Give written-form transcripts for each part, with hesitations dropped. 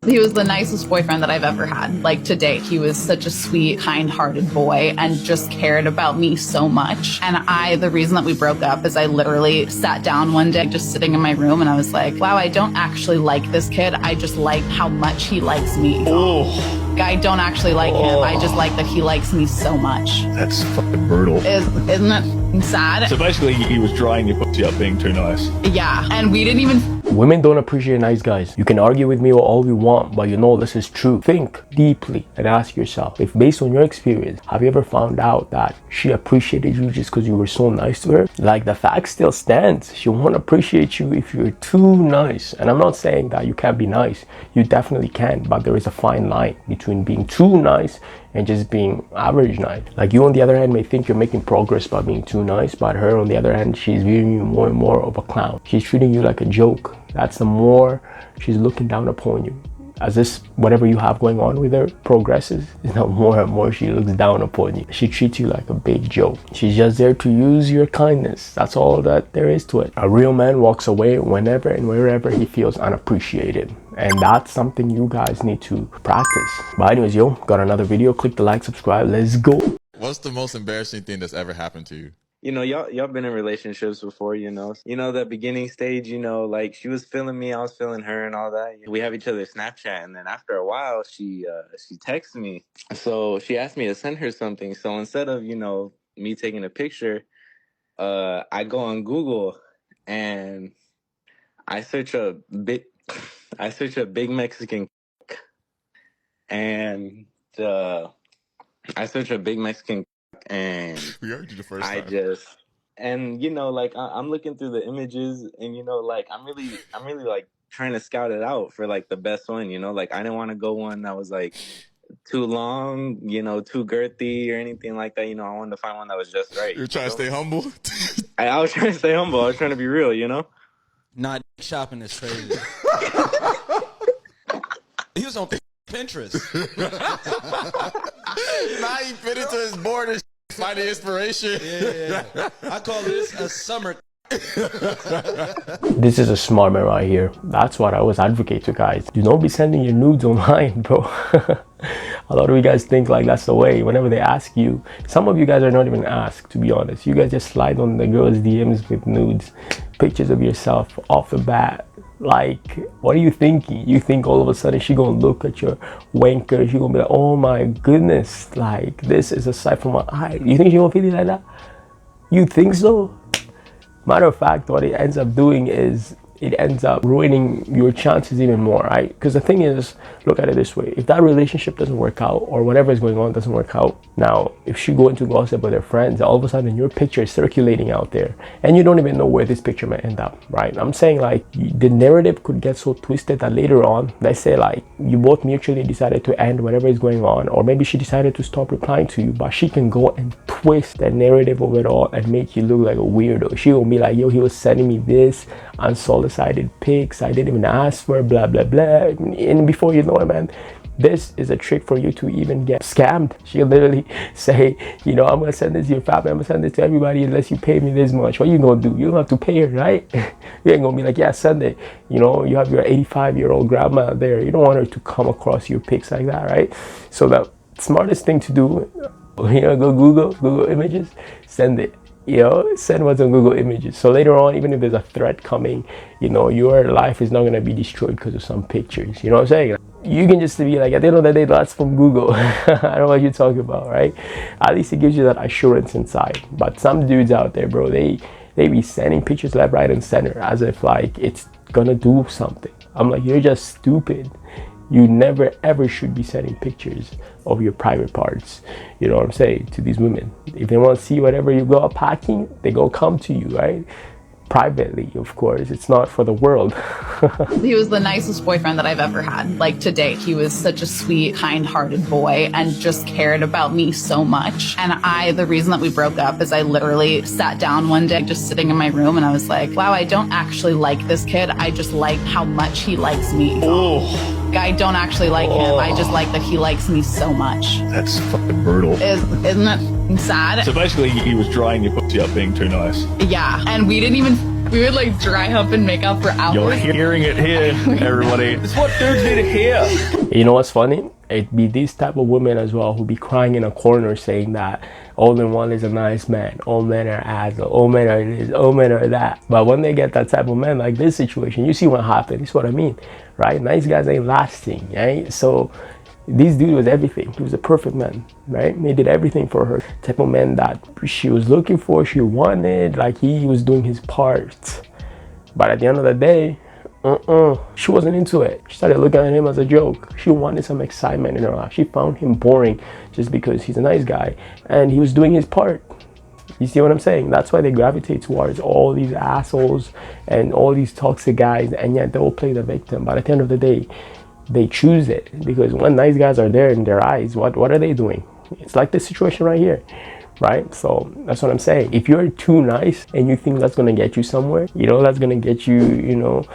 He was the nicest boyfriend that I've ever had. Like, to date, he was such a sweet, kind-hearted boy and just cared about me so much. And the reason that we broke up is I literally sat down one day just sitting in my room and I was like, wow, I don't actually like this kid. I just like how much he likes me. Oh. I don't actually like him. I just like that he likes me so much. That's fucking brutal. Isn't it sad? So basically, he was drying your pussy up being too nice. Yeah, and we didn't even... Women don't appreciate nice guys. You can argue with me all you want, but you know this is true. Think deeply and ask yourself, if based on your experience, have you ever found out that she appreciated you just because you were so nice to her? Like, the fact still stands. She won't appreciate you if you're too nice. And I'm not saying that you can't be nice. You definitely can, but there is a fine line between being too nice and just being average nice. Like, you on the other hand may think you're making progress by being too nice, but her on the other hand, she's viewing you more and more of a clown. She's treating you like a joke. That's the more she's looking down upon you. As this, whatever you have going on with her progresses, the more and more she looks down upon you. She treats you like a big joke. She's just there to use your kindness. That's all that there is to it. A real man walks away whenever and wherever he feels unappreciated. And that's something you guys need to practice. But anyways, yo, got another video. Click the like, subscribe. Let's go. What's the most embarrassing thing that's ever happened to you? You know, y'all been in relationships before, you know, the beginning stage, you know, like she was feeling me, I was feeling her and all that. We have each other's Snapchat. And then after a while, she texts me. So she asked me to send her something. So instead of, you know, me taking a picture, I go on Google and I search a big Mexican and I search a big Mexican and We heard you the first I time. just, and you know, like I'm looking through the images and, you know, like I'm really like trying to scout it out for like the best one, you know, like I didn't want to go one that was like too long, you know, too girthy or anything like that. You know, I wanted to find one that was just right. You're trying to stay humble? I was trying to stay humble. I was trying to be real, you know? Not shopping is crazy. He was on Pinterest. Now he fit into his board and finding inspiration. Yeah. I call this a summer. This is a smart man right here. That's what I always advocate to guys. Do not be sending your nudes online, bro. A lot of you guys think like that's the way. Whenever they ask you, some of you guys are not even asked, to be honest. You guys just slide on the girls' DMs with nudes, pictures of yourself off the bat. Like, what are you thinking? You think all of a sudden she gonna look at your wanker, she gonna be like, oh my goodness, like this is a sight from my eye. You think she gonna feel it like that? You think so? Matter of fact, what it ends up doing is it ends up ruining your chances even more, right? Because the thing is, look at it this way. If that relationship doesn't work out or whatever is going on doesn't work out, now, if she go into gossip with her friends, all of a sudden your picture is circulating out there and you don't even know where this picture might end up, right? I'm saying like the narrative could get so twisted that later on, let's say like you both mutually decided to end whatever is going on, or maybe she decided to stop replying to you, but she can go and twist the narrative of it all and make you look like a weirdo. She will be like, yo, he was sending me this unsolicited pics, I didn't even ask for, blah blah blah. And before you know it, man, this is a trick for you to even get scammed. She'll literally say, you know, I'm gonna send this to your family, I'm gonna send this to everybody unless you pay me this much. What you gonna do? You don't have to pay her, right? You ain't gonna be like, yeah, send it. You know, you have your 85-year-old grandma there, you don't want her to come across your pics like that, right? So the smartest thing to do, you know, go Google images, send it. You know, send what's on Google Images. So later on, even if there's a threat coming, you know, your life is not going to be destroyed because of some pictures. You know what I'm saying? You can just be like, at the end of the day, that's from Google. I don't know what you're talking about, right? At least it gives you that assurance inside. But some dudes out there, bro, they be sending pictures left, right, and center as if like it's going to do something. I'm like, you're just stupid. You never ever should be sending pictures of your private parts, you know what I'm saying, to these women. If they want to see whatever you go out packing, they go come to you, right? Privately, of course. It's not for the world. He was the nicest boyfriend that I've ever had. Like, to date, he was such a sweet, kind-hearted boy and just cared about me so much. And the reason that we broke up is I literally sat down one day just sitting in my room and I was like, wow, I don't actually like this kid. I just like how much he likes me. Oh. I don't actually like him. I just like that he likes me so much. That's fucking brutal. Isn't it sad. So basically, he was drying your pussy up being too nice. Yeah, and we would like dry hump and make out for You're hours. hearing it here, everybody. It's what dudes need to hear. You know what's funny? It'd be these type of women as well who be crying in a corner saying that all they want is a nice man, all men are assholes, all men are this, all men are that. But when they get that type of man like this situation, you see what happens. That's what I mean, right? Nice guys ain't lasting, right? So this dude was everything. He was a perfect man, right? He did everything for her. Type of man that she was looking for, she wanted, like he was doing his part. But at the end of the day, she wasn't into it. She started looking at him as a joke. She wanted some excitement in her life. She found him boring just because he's a nice guy and he was doing his part. You see what I'm saying? That's why they gravitate towards all these assholes and all these toxic guys, and yet they will play the victim. But at the end of the day, they choose it because when nice guys are there in their eyes, what are they doing? It's like this situation right here, right? So that's what I'm saying. If you're too nice and you think that's gonna get you somewhere, you know, that's gonna get you, you know,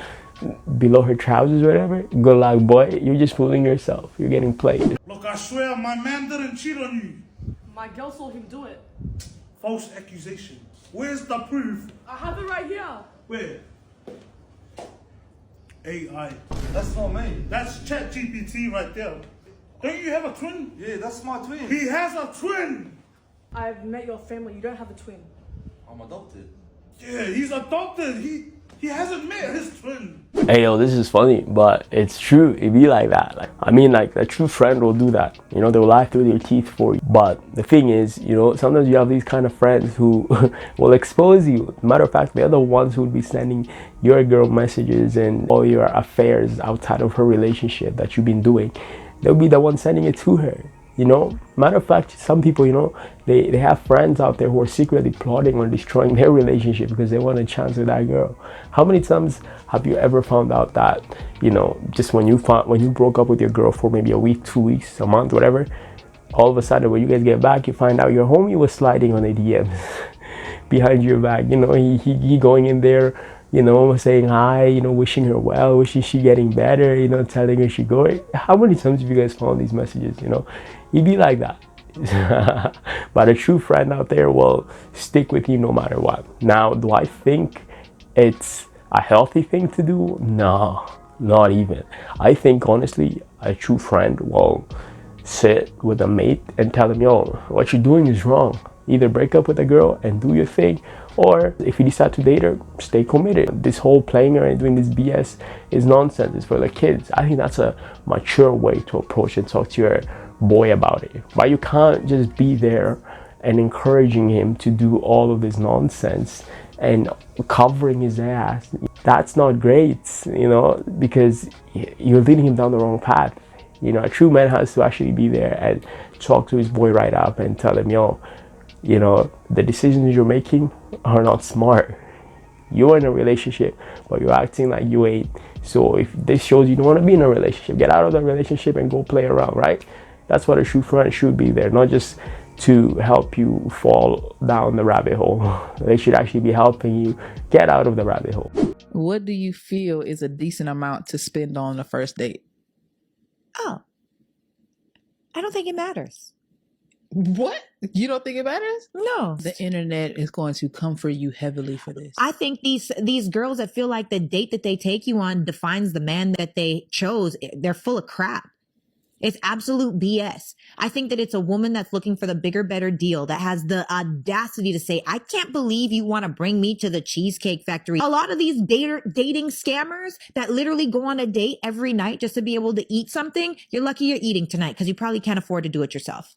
below her trousers or whatever, good luck, boy. You're just fooling yourself. You're getting played. Look, I swear my man didn't cheat on you. My girl saw him do it. False accusation. Where's the proof? I have it right here. Where? AI. That's not me. That's ChatGPT right there. Don't you have a twin? Yeah, that's my twin. He has a twin. I've met your family. You don't have a twin. I'm adopted. Yeah, he's adopted. He hasn't met his twin. Hey yo, this is funny, but it's true. It be like that. Like, I mean, like a true friend will do that. You know, they will lie through their teeth for you. But the thing is, you know, sometimes you have these kind of friends who will expose you. Matter of fact, they're the ones who would be sending your girl messages and all your affairs outside of her relationship that you've been doing. They'll be the one sending it to her. You know, matter of fact, some people, you know, they have friends out there who are secretly plotting on destroying their relationship because they want a chance with that girl. How many times have you ever found out that, you know, just when you broke up with your girl for maybe a week, 2 weeks, a month, whatever, all of a sudden when you guys get back, you find out your homie was sliding on the DMs behind your back. You know, he going in there, you know, saying hi, you know, wishing her well, wishing she getting better, you know, telling her she going. How many times have you guys found these messages, you know? You'd be like that. But a true friend out there will stick with you no matter what. Now, do I think it's a healthy thing to do? No, not even. I think, honestly, a true friend will sit with a mate and tell them, yo, what you're doing is wrong. Either break up with a girl and do your thing, or if you decide to date her, stay committed. This whole playing her and doing this BS is nonsense. It's for the kids. I think that's a mature way to approach and talk to your boy about it. But you can't just be there and encouraging him to do all of this nonsense and covering his ass. That's not great, you know, because you're leading him down the wrong path. You know, a true man has to actually be there and talk to his boy right up and tell him, yo, you know, the decisions you're making are not smart. You're in a relationship, but you're acting like you ain't. So if this shows you don't want to be in a relationship, get out of the relationship and go play around, right? That's what a true friend should be there, not just to help you fall down the rabbit hole. They should actually be helping you get out of the rabbit hole. What do you feel is a decent amount to spend on the first date? Oh, I don't think it matters. What? You don't think it matters? No. The internet is going to come for you heavily for this. I think these girls that feel like the date that they take you on defines the man that they chose, they're full of crap. It's absolute BS. I think that it's a woman that's looking for the bigger, better deal that has the audacity to say, I can't believe you want to bring me to the Cheesecake Factory. A lot of these dating scammers that literally go on a date every night just to be able to eat something, you're lucky you're eating tonight because you probably can't afford to do it yourself.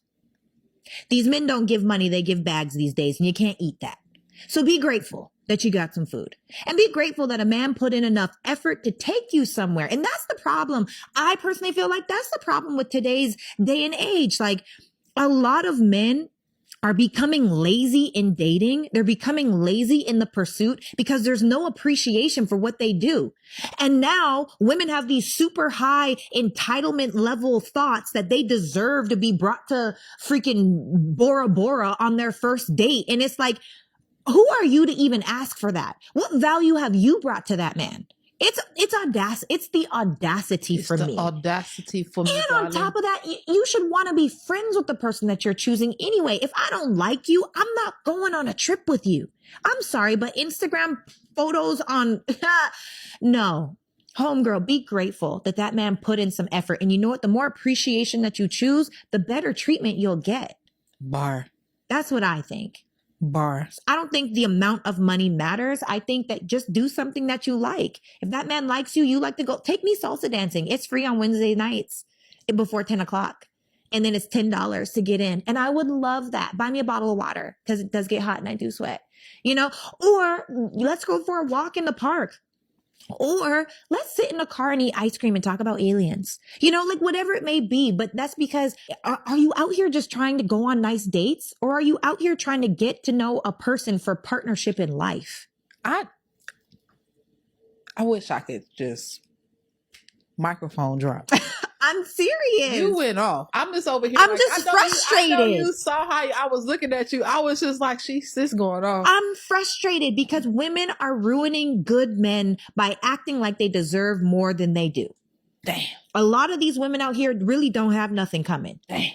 These men don't give money, they give bags these days, and you can't eat that. So be grateful that you got some food. And be grateful that a man put in enough effort to take you somewhere. And that's the problem. I personally feel like that's the problem with today's day and age. Like, a lot of men are becoming lazy in dating. They're becoming lazy in the pursuit because there's no appreciation for what they do. And now women have these super high entitlement level thoughts that they deserve to be brought to freaking Bora Bora on their first date. And it's like, who are you to even ask for that? What value have you brought to that man? It's audacity. It's the audacity It's for the me. audacity for me. And on top of that, you should want to be friends with the person that you're choosing anyway. If I don't like you, I'm not going on a trip with you. I'm sorry, but Instagram photos on, no. Homegirl, be grateful that that man put in some effort. And you know what? The more appreciation that you choose, the better treatment you'll get. Bar. That's what I think. Bar. I don't think the amount of money matters. I think that just do something that you like. If that man likes you, you like to go, take me salsa dancing. It's free on Wednesday nights before 10 o'clock. And then it's $10 to get in. And I would love that. Buy me a bottle of water because it does get hot and I do sweat, you know, or let's go for a walk in the park. Or let's sit in a car and eat ice cream and talk about aliens, you know, like whatever it may be. But that's because are you out here just trying to go on nice dates, or are you out here trying to get to know a person for partnership in life? I wish I could just microphone drop. I'm serious. You went off. I'm just over here. I'm like, just I know frustrated. you saw how I was looking at you. I was just like, she's this going off. I'm frustrated because women are ruining good men by acting like they deserve more than they do. Damn. A lot of these women out here really don't have nothing coming. Damn.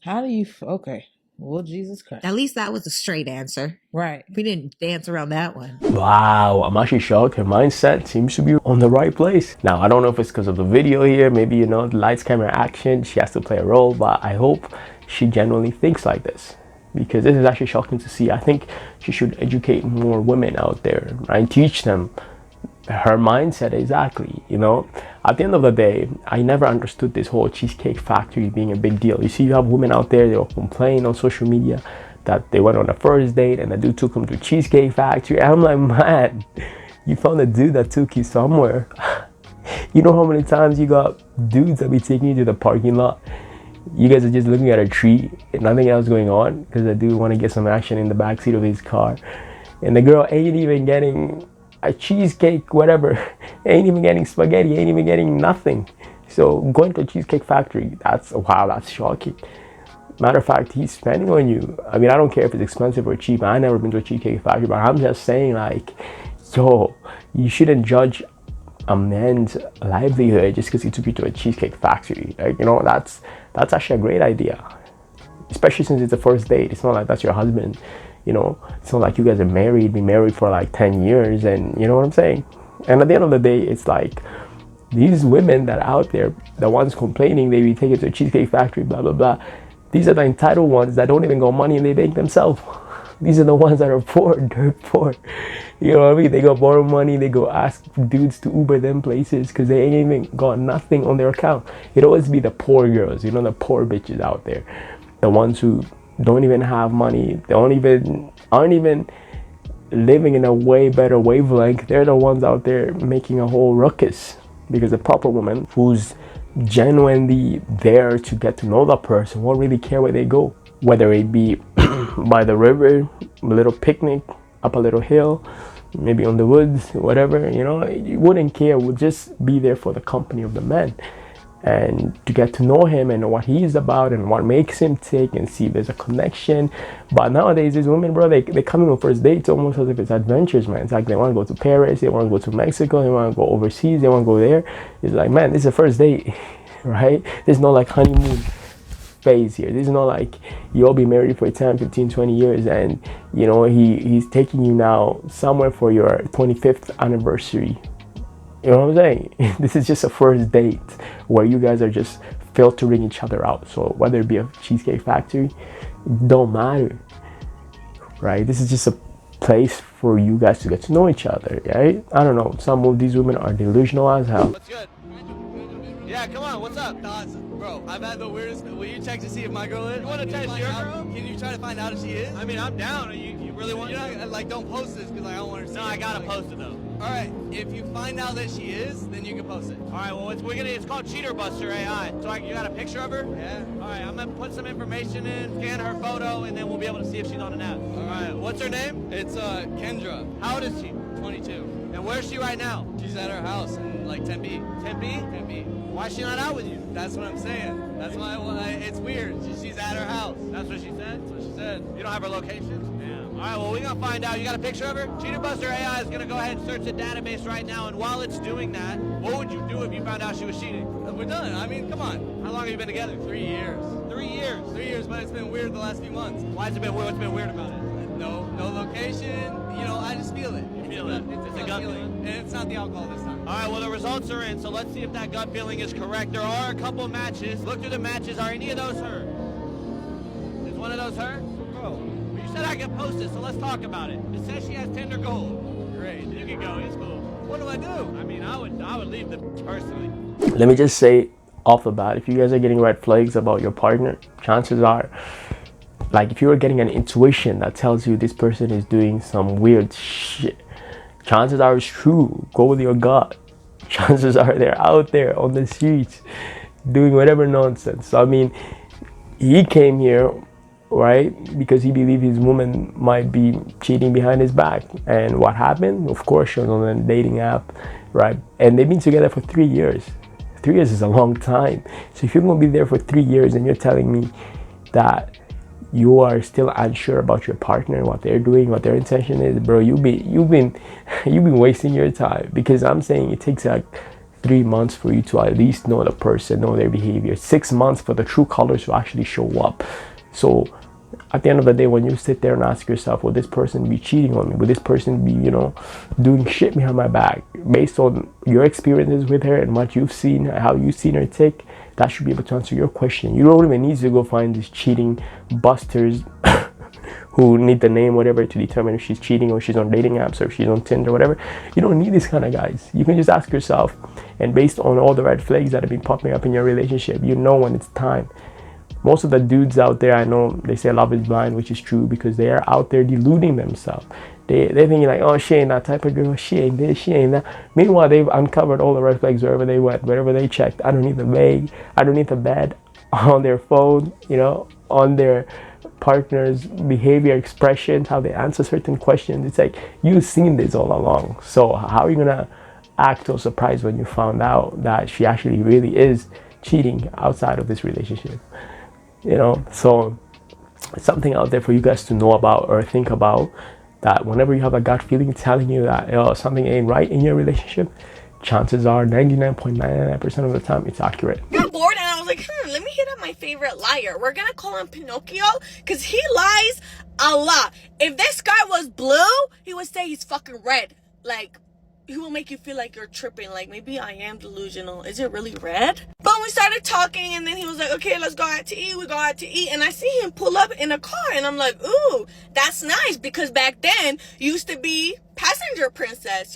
How do you? Okay. Well, Jesus Christ. At least that was a straight answer. Right. We didn't dance around that one. Wow, I'm actually shocked. Her mindset seems to be on the right place. Now, I don't know if it's because of the video here. Maybe, you know, lights, camera, action. She has to play a role, but I hope she genuinely thinks like this, because this is actually shocking to see. I think she should educate more women out there, right? Teach them her mindset exactly, you know. At the end of the day, I never understood this whole Cheesecake Factory being a big deal. You see, you have women out there, they'll complain on social media that they went on a first date and the dude took them to Cheesecake Factory. And I'm like, man, you found a dude that took you somewhere. You know how many times you got dudes that be taking you to the parking lot? You guys are just looking at a tree and nothing else going on because the dude want to get some action in the backseat of his car. And the girl ain't even getting a cheesecake, whatever, ain't even getting spaghetti, ain't even getting nothing. So going to a Cheesecake Factory, that's shocking. Matter of fact, he's spending on you. I mean, I don't care if it's expensive or cheap. I never been to a Cheesecake Factory, but I'm just saying, like, yo, you shouldn't judge a man's livelihood just because he took you to a Cheesecake Factory. Like, you know, that's actually a great idea, especially since it's a first date. It's not like that's your husband. You know, it's not like you guys are married, been married for like 10 years, and you know what I'm saying? And at the end of the day, it's like these women that are out there, the ones complaining they be taken to a Cheesecake Factory, blah, blah, blah. These are the entitled ones that don't even got money and they make themselves. These are the ones that are poor, dirt poor. You know what I mean? They go borrow money, they go ask dudes to Uber them places because they ain't even got nothing on their account. It always be the poor girls, you know, the poor bitches out there. The ones who don't even have money, they aren't even living in a way better wavelength. They're the ones out there making a whole ruckus, because a proper woman who's genuinely there to get to know that person won't really care where they go, whether it be by the river, a little picnic up a little hill, maybe on the woods, whatever, you know. You wouldn't care, would just be there for the company of the man and to get to know him and know what he's about and what makes him tick and see if there's a connection. But nowadays these women, bro, they come in on first dates almost as if it's adventures, man. It's like they want to go to Paris, they want to go to Mexico, they want to go overseas, they want to go there. It's like, man, this is a first date, right? There's no like honeymoon phase here. This is not like you'll be married for 10, 15, 20 years and you know he's taking you now somewhere for your 25th anniversary. You know what I'm saying? This is just a first date where you guys are just filtering each other out. So whether it be a Cheesecake Factory, it don't matter, right? This is just a place for you guys to get to know each other, right? I don't know. Some of these women are delusional as hell. What's good? Yeah, come on, what's up? Bro, I've had the weirdest. Will you check to see if my girl is? You want to test your girl? Can you try to find out if she is? I mean, I'm down. You really want? You're not, like, don't post this because I don't want her to see. No, I gotta post it though. All right, if you find out that she is, then you can post it. All right, well, it's called Cheater Buster AI. So you got a picture of her? Yeah. All right, I'm gonna put some information in, scan her photo, and then we'll be able to see if she's on an app. All right, what's her name? It's Kendra. How old is she? 22. And where's she right now? She's at her house in like Tempe. Tempe? Tempe. Why is she not out with you? That's what I'm saying. That's why it's weird. She's at her house. That's what she said? That's what she said. You don't have her location? Yeah. right, well, we're going to find out. You got a picture of her? Cheater Buster AI is going to go ahead and search the database right now, and while it's doing that, what would you do if you found out she was cheating? We're done. I mean, come on. How long have you been together? 3 years. 3 years. 3 years, but it's been weird the last few months. Why has it been weird? What's been weird about it? No location. You know, I just feel it. You feel it? It's a gut feeling. And it's not the alcohol this time. All right, well, the results are in, so let's see if that gut feeling is correct. There are a couple matches. Look through the matches. Are any of those her? Is one of those her? Bro. You said I could post it, so let's talk about it. It says she has Tinder Gold. Great. You can go. It's cool. What do I do? I mean, I would leave the personally. Let me just say off the bat, if you guys are getting red flags about your partner, chances are, like if you are getting an intuition that tells you this person is doing some weird shit, chances are it's true. Go with your gut. Chances are they're out there on the streets doing whatever nonsense. So, I mean, he came here, right, because he believed his woman might be cheating behind his back. And what happened? Of course, she was on a dating app, right? And they've been together for 3 years. 3 years is a long time. So if you're going to be there for 3 years and you're telling me that you are still unsure about your partner, what they're doing, what their intention is, bro, you've been wasting your time. Because I'm saying it takes like 3 months for you to at least know the person, know their behavior. 6 months for the true colors to actually show up. So at the end of the day, when you sit there and ask yourself, will this person be cheating on me? Will this person be, doing shit behind my back? Based on your experiences with her and what you've seen, how you've seen her tick, that should be able to answer your question. You don't even need to go find these cheating busters who need the name, whatever, to determine if she's cheating or she's on dating apps or if she's on Tinder, whatever. You don't need these kind of guys. You can just ask yourself, and based on all the red flags that have been popping up in your relationship, you know when it's time. Most of the dudes out there, I know they say love is blind, which is true, because they are out there deluding themselves. They're thinking like, oh, she ain't that type of girl, she ain't this, she ain't that. Meanwhile, they've uncovered all the red flags wherever they went, wherever they checked, underneath the bed, on their phone, on their partner's behavior, expressions, how they answer certain questions. It's like, you've seen this all along. So how are you gonna act so surprised when you found out that she actually really is cheating outside of this relationship? So it's something out there for you guys to know about or think about, that whenever you have a gut feeling telling you that something ain't right in your relationship, chances are 99.99% of the time it's accurate. I got bored and I was like, let me hit up my favorite liar. We're gonna call him Pinocchio because he lies a lot. If this guy was blue, he would say he's fucking red. Like, he will make you feel like you're tripping. Like, maybe I am delusional. Is it really red? But we started talking and then he was like, okay, let's go out to eat. We go out to eat. And I see him pull up in a car and I'm like, ooh, that's nice. Because back then, you used to be passenger princess,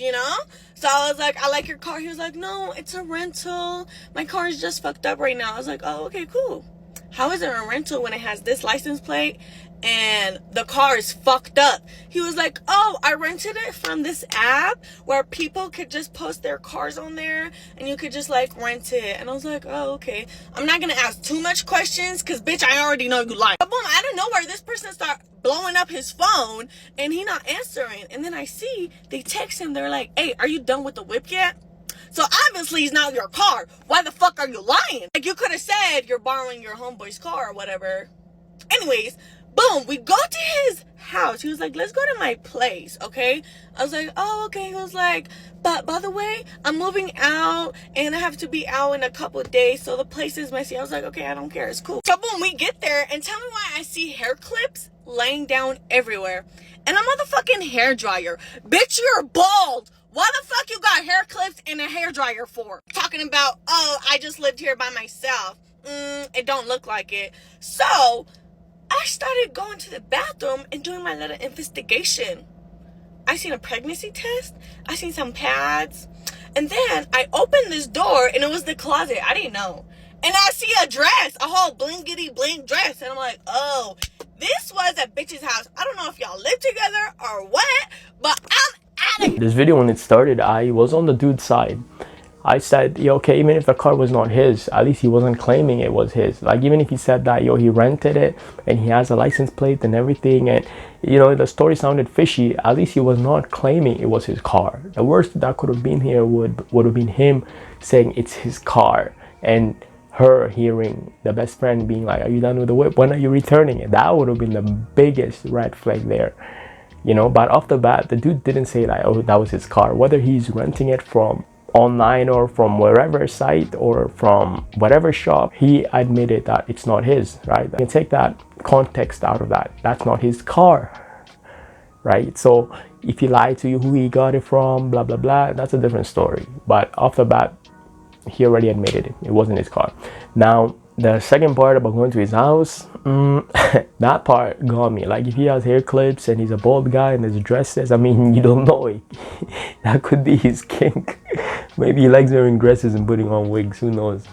So I was like, I like your car. He was like, no, it's a rental. My car is just fucked up right now. I was like, oh, okay, cool. How is it a rental when it has this license plate and the car is fucked up? He was like, oh, I rented it from this app where people could just post their cars on there and you could just like rent it. And I was like, oh, okay. I'm not gonna ask too much questions because bitch, I already know you lying. But boom, out of nowhere, this person start blowing up his phone and he not answering. And then I see they text him. They're like, hey, are you done with the whip yet? So obviously it's not your car. Why the fuck are you lying? Like, you could have said you're borrowing your homeboy's car or whatever. Anyways, boom, we go to his house. He was like, let's go to my place, okay? I was like, oh, okay. He was like, but by the way, I'm moving out and I have to be out in a couple of days, so the place is messy. I was like, okay, I don't care. It's cool. So boom, we get there and tell me why I see hair clips laying down everywhere. And a motherfucking hair dryer. Bitch, you're bald. Why the fuck you got hair clips and a hair dryer for? Talking about, oh, I just lived here by myself. It don't look like it. So I started going to the bathroom and doing my little investigation. I seen a pregnancy test. I seen some pads. And then I opened this door and it was the closet. I didn't know. And I see a dress, a whole blinkety blink dress. And I'm like, oh, this was a bitch's house. I don't know if y'all live together or what, but I'm out of here. This video, when it started, I was on the dude's side. I said, yo, okay, even if the car was not his, at least he wasn't claiming it was his. Like, even if he said that, yo, he rented it and he has a license plate and everything, and, the story sounded fishy, at least he was not claiming it was his car. The worst that could have been here would have been him saying it's his car, and her hearing the best friend being like, are you done with the whip? When are you returning it? That would have been the biggest red flag there. you know. But off the bat, the dude didn't say that, oh, that was his car. Whether he's renting it from online or from wherever site or from whatever shop, he admitted that it's not his, right? You can take that context out of that. That's not his car, right? So if he lied to you who he got it from, blah blah blah, that's a different story. But off the bat, he already admitted it wasn't his car. Now the second part about going to his house, that part got me. Like, if he has hair clips and he's a bald guy and his dresses, I mean, you don't know, that could be his kink. Maybe he likes wearing dresses and putting on wigs, who knows.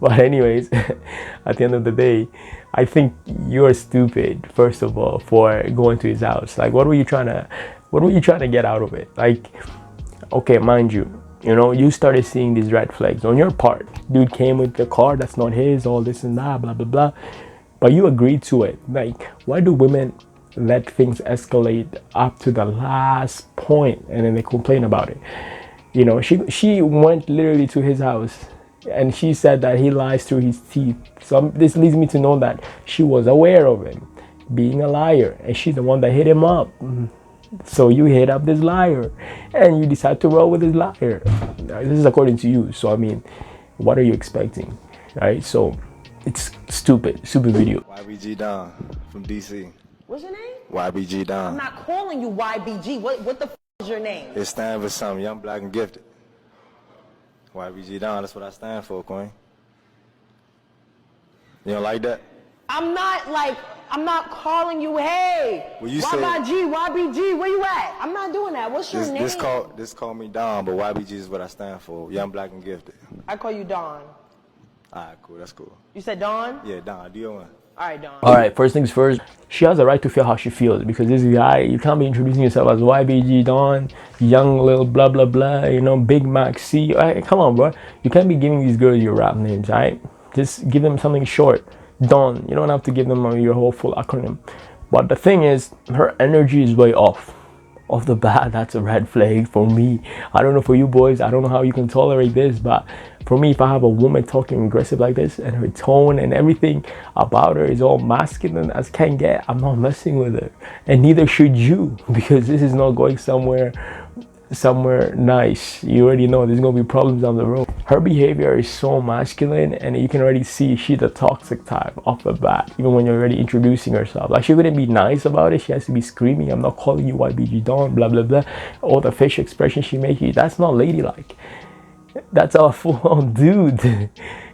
But anyways, at the end of the day, I think you're stupid, first of all, for going to his house. Like, what were you trying to get out of it? Like, okay, mind you, you know, you started seeing these red flags on your part. Dude came with the car that's not his, all this and that, blah blah blah, but you agreed to it. Like, why do women let things escalate up to the last point and then they complain about it? You know, she went literally to his house and she said that he lies through his teeth. So this leads me to know that she was aware of him being a liar, and she's the one that hit him up. So you hit up this liar and you decide to roll with this liar. This is according to you. So I mean, what are you expecting, right? So it's stupid video. YBG Don from DC. What's your name? YBG Don. I'm not calling you YBG. What the f is your name? It stands for something. Young, black, and gifted. YBG Don, that's what I stand for, Queen. You don't like that? I'm not calling you, hey. Well, you YBG, where you at? I'm not doing that. What's your name? This call me Don, but YBG is what I stand for. Young, black, and gifted. I call you Don. Alright, cool, that's cool. You said Don? Yeah, Don, D-O-N. Alright, Don. Alright, first things first, she has a right to feel how she feels, because this guy, you can't be introducing yourself as YBG Don, young little blah blah blah, you know, Big Mac C. Come on, bro. You can't be giving these girls your rap names, alright? Just give them something short. Don. You don't have to give them your whole full acronym. But the thing is, her energy is way off. Off the bat, that's a red flag for me. I don't know for you boys, I don't know how you can tolerate this, but for me, if I have a woman talking aggressive like this and her tone and everything about her is all masculine as can get, I'm not messing with her. And neither should you, because this is not going somewhere nice. You already know there's gonna be problems down the road. Her behavior is so masculine, and you can already see she's the toxic type off the bat, even when you're already introducing herself. Like, she wouldn't be nice about it. She has to be screaming, I'm not calling you YBG Don, blah blah blah. All the facial expressions she makes, that's not ladylike. That's a full-on dude.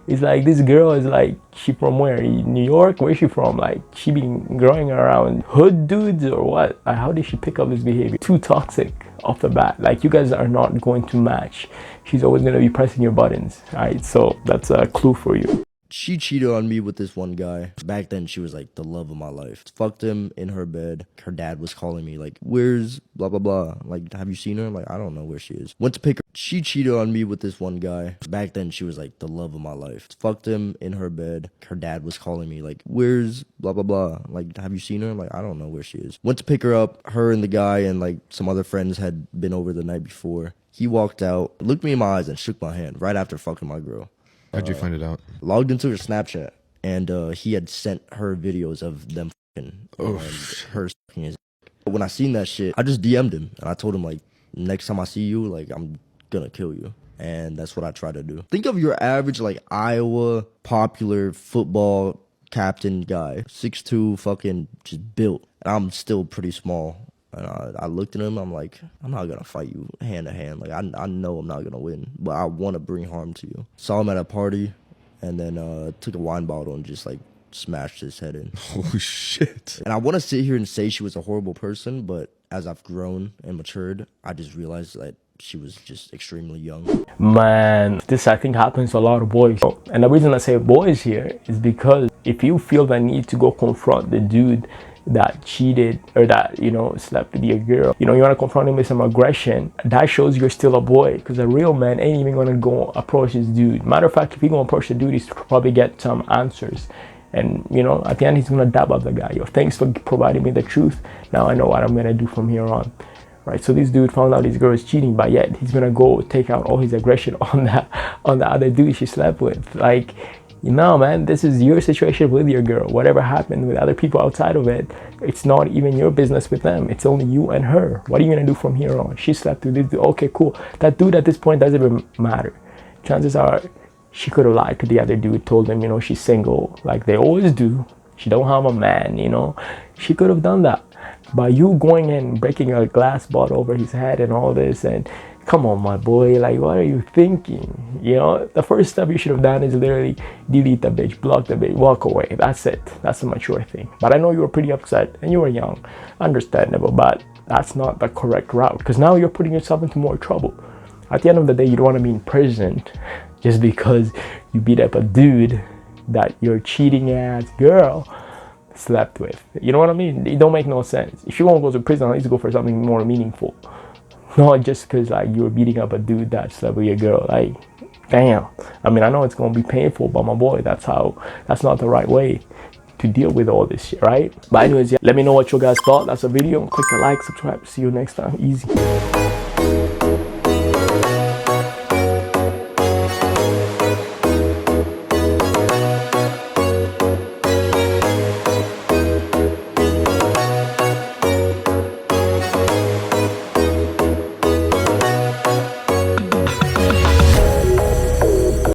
It's like, this girl is like, she from where? New York? Where's she from? Like, she been growing around hood dudes or what? How did she pick up this behavior? Too toxic off the bat. Like, you guys are not going to match. She's always going to be pressing your buttons. All right, so that's a clue for you. She cheated on me with this one guy. Back then, she was like the love of my life. Fucked him in her bed. Her dad was calling me like, where's blah, blah, blah. Like, have you seen her? I'm like, I don't know where she is. Went to pick her. She cheated on me with this one guy. Back then, she was like the love of my life. Fucked him in her bed. Her dad was calling me like, where's blah, blah, blah. Like, have you seen her? I'm like, I don't know where she is. Went to pick her up. Her and the guy and like some other friends had been over the night before. He walked out, looked me in my eyes and shook my hand right after fucking my girl. How'd you find it out? Logged into her Snapchat, and he had sent her videos of them fucking and her sucking his. When I seen that shit, I just DM'd him, and I told him, like, next time I see you, like, I'm gonna kill you. And that's what I try to do. Think of your average, like, Iowa popular football captain guy. 6'2", fucking just built. And I'm still pretty small. And I looked at him, I'm like, I'm not gonna fight you hand to hand. Like, I know I'm not gonna win, but I wanna bring harm to you. Saw him at a party, and then took a wine bottle and just like smashed his head in. Oh shit. And I wanna sit here and say she was a horrible person, but as I've grown and matured, I just realized that she was just extremely young. Man, this I think happens to a lot of boys. And the reason I say boys here is because if you feel the need to go confront the dude that cheated or that, you know, slept with your girl, you know, you want to confront him with some aggression, that shows you're still a boy, because a real man ain't even gonna go approach this dude. Matter of fact, if he gonna approach the dude, he's probably get some answers, and you know, at the end he's gonna dab up the guy. Yo, thanks for providing me the truth, now I know what I'm gonna do from here on. Right, so this dude found out his girl is cheating, but yet he's gonna go take out all his aggression on the other dude she slept with. Like, No, man, this is your situation with your girl. Whatever happened with other people outside of it, it's not even your business with them. It's only you and her. What are you gonna do from here on? She slept with this dude. Okay, cool. That dude at this point doesn't even matter. Chances are she could have lied to the other dude, told him, you know, she's single, like they always do. She don't have a man, you know. She could have done that. By you going and breaking a glass bottle over his head and all this, and come on, my boy, like, what are you thinking? You know, the first step you should have done is literally delete the bitch, block the bitch, walk away. That's it. That's a mature thing. But I know you were pretty upset and you were young, understandable, but that's not the correct route, because now you're putting yourself into more trouble. At the end of the day, you don't want to be imprisoned just because you beat up a dude that your cheating ass girl slept with. You know what I mean? It don't make no sense. If you want to go to prison, at least go for something more meaningful. Not just because like you were beating up a dude that slept with your girl. Like, damn. I mean, I know it's gonna be painful, but my boy, that's not the right way to deal with all this shit, right? But anyways, yeah, let me know what you guys thought. That's a video. Click the like, subscribe. See you next time. Easy.